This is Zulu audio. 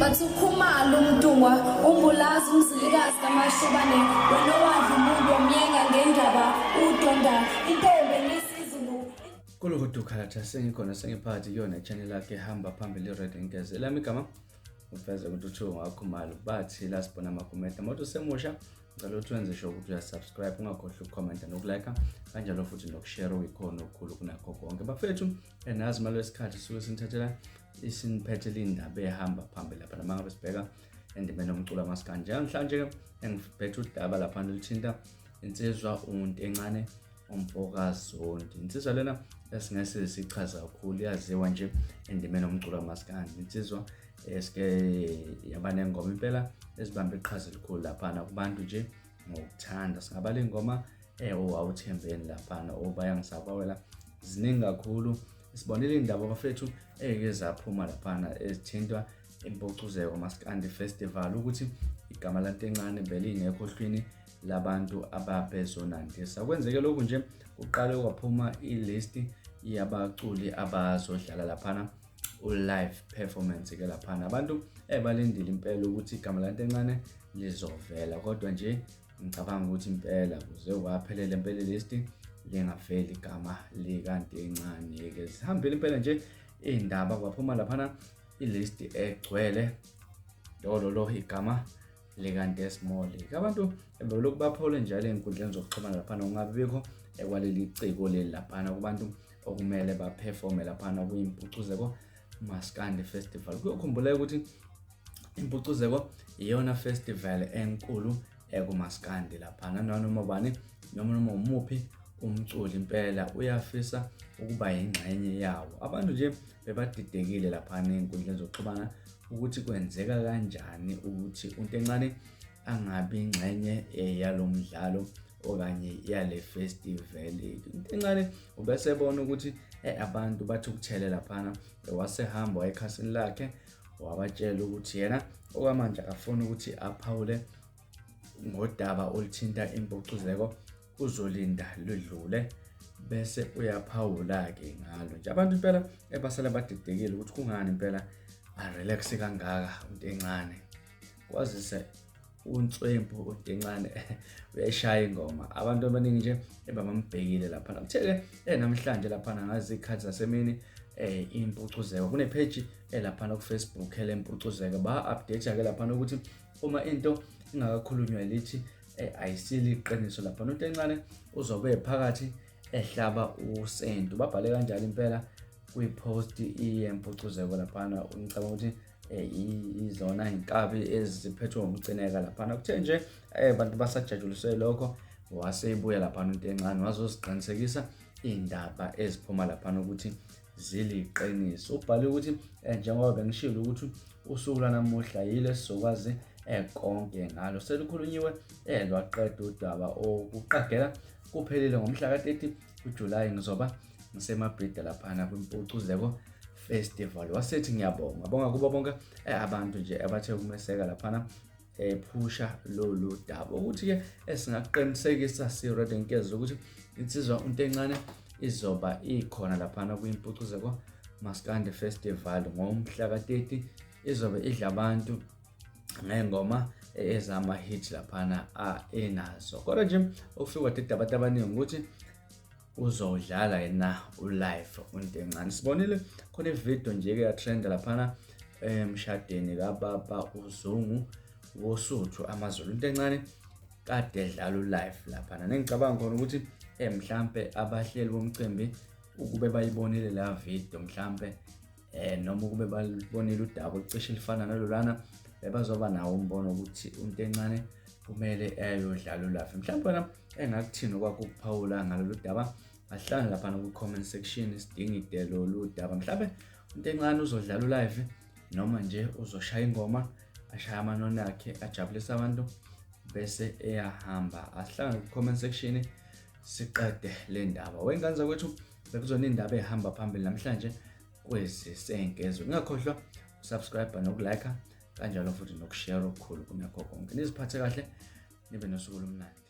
bathi ukhumalo umdungwa umbulazi umzilikazi kamashobane wena wadla umuntu wamyenga ngendaba udonda intombe nesizulu. Kulokuthi ukhalatha sengikhona sengiphakathi kuyona channel yakhe ehamba phambili iRadio Nkezi. Elami igama uveze ukuthi uthiwe ngakhumalo bathi la sibona amakomenti amoto semusha ngicela ukuthi wenze sure ukuthi uyasubscribe ungakhohlwa ukucomment nokulike kanjalo futhi nokushare uyikhona okukhulu kunakho konke. Bafethu nazi malo wesikhathi suke sinithathela isiniphethe indaba ehamba phambili lapha namangabe sibheka endimeni omculo amasikanje. Namhlanje ngiphethe udaba lapha oluthinta insizwa uNtencane uMfokazondi. Insizwa lena esingase sichaza kakhulu yaziwa nje endimeni omculo amasikanje. Insizwa eske yaba nengoma impela ezibambe iqhaza elikhulu lapha kubantu nje ngokuthanda. Singabala ingoma awuthembeni lapha obaya ngisabawela ziningi kakhulu. Sibonile indaba bafethu eke zaphuma lapha ezithintwa eMpucuzeko Maskandi Festival ukuthi igama laNtencane belingekho ohlwini labantu ababezonandisa. Kwenzeke lokhu nje uqale kwaphuma ilist yabaculi abazodlala lapha live performance ke lapha abantu balindile impela ukuthi igama laNtencane lizovela, kodwa nje ngicabanga ukuthi impela kuze kwaphelele impela list lingaveli igama likaNtencane. Ke sihambile impela nje indaba kwaphuma lapha ilist egcwele lolo igama likaNtencane. Abantu belokhu baphole njalo ezinkundleni zokuxhumana lapha ungabikho ekwaleli ciko leli lapha kubantu okumele baperforme lapha kwiMpucuzeko Maskandi Festival. Kuyokhumbula ukuthi iMpucuzeko iyona festival enkulu ekuMaskandi lapha noma bani noma umuphi umculi impela uyafisa ukuba yingxenye yawo. Abantu nje bebadidekile lapha ezinkundleni zokuxhumana ukuthi kwenzeka kanjani ukuthi uNtencane angabi ingxenye yalomdlalo okanye yale festival. uNtencane ubesebona ukuthi abantu bathi ukuthele lapha wasehamba ekhasini lakhe wabatshela ukuthi yena okwamanje akafuni ukuthi aphawule ngodaba oluthinta iMpucuzeko, uzolinda ludlule bese uyaphawula ke ngalo nje. Abantu impela basala badidekile ukuthi kungani impela relax kangaka uNtencane. Kwazise uNtswempu uNtencane uyashaya ingoma. Abantu abaningi nje bamambhekile lapha. Kutheke namhlanje lapha ngazi ikhathi zasemini iMpucuzeko kune page lapha ku Facebook kweleMpucuzeko ba-update ke lapha ukuthi uma into ingakakhulunywa lithi ayisiliqiniso lapha uNtencane uzobe phakathi ehlaba usento. Babhale kanjalo impela kwipost iyeMpucuzeko lapha ngicabanga ukuthi izona inkabi eziphethwe ngomcineka lapha. Kuthe nje abantu basajajuliswe lokho waseyibuya lapha uNtencane wazosiqinisekisa indaba eziphuma lapha ukuthi ziliqiniso. Ubhale ukuthi njengoba bengishilo ukuthi usuku lanamuhla yile sizokwazi konke ngalo selikhulunyiwe lwaqeda udaba okuqagela kuphelile ngomhla ka-30 uJulayi ngizoba ngisemabhida lapha kwiMpucuzeko Festival. Wasethi ngiyabonga kubo bonke abantu nje abathe ukumeseka lapha phusha lolu daba ukuthi ke esingaqinisekisa siRadio Nkezi ukuthi insizwa uNtencane izoba ikhona lapha kwiMpucuzeko Maskandi Festival ngomhla ka-30. Izobe idla abantu ngengoma ezama hit lapha enazo. Kodwa nje ukufika dedaba abaningi ukuthi uzodlala yena ulive uNtencane. Sibonile khona ivideo nje ke ya trend lapha emshadeni kaBaba uZungu woSuthu amaZulu. uNtencane kade edlala ulive lapha. Ngicabanga khona ukuthi mhlambe abahleli bomcimbi ukube bayibonile la video mhlambe noma ukube balibonile udaba olucishe lifana nalolana bazoba nawo umbono ukuthi uNtencane kumele ayodlala ulive. Mhlambe wena engakuthini okwakuphawula ngalolu daba ahlala lapha ku-comment section sidingide lolu daba. Mhlambe uNtencane uzodlala ulive noma nje uzoshaya ingoma ashaya amanoni akhe ajabulisa abantu bese eyahamba. Ahlala ku-comment section siqede le ndaba. Wengane zakwethu bekuzona indaba ehamba phambili namhlanje kwezisenkezwe. Ungakhohlwa usubscribe nokulike kanjalo futhi nokushare okukhulu kunakho konke. Niziphathe kahle nibe nosuku olumnandi.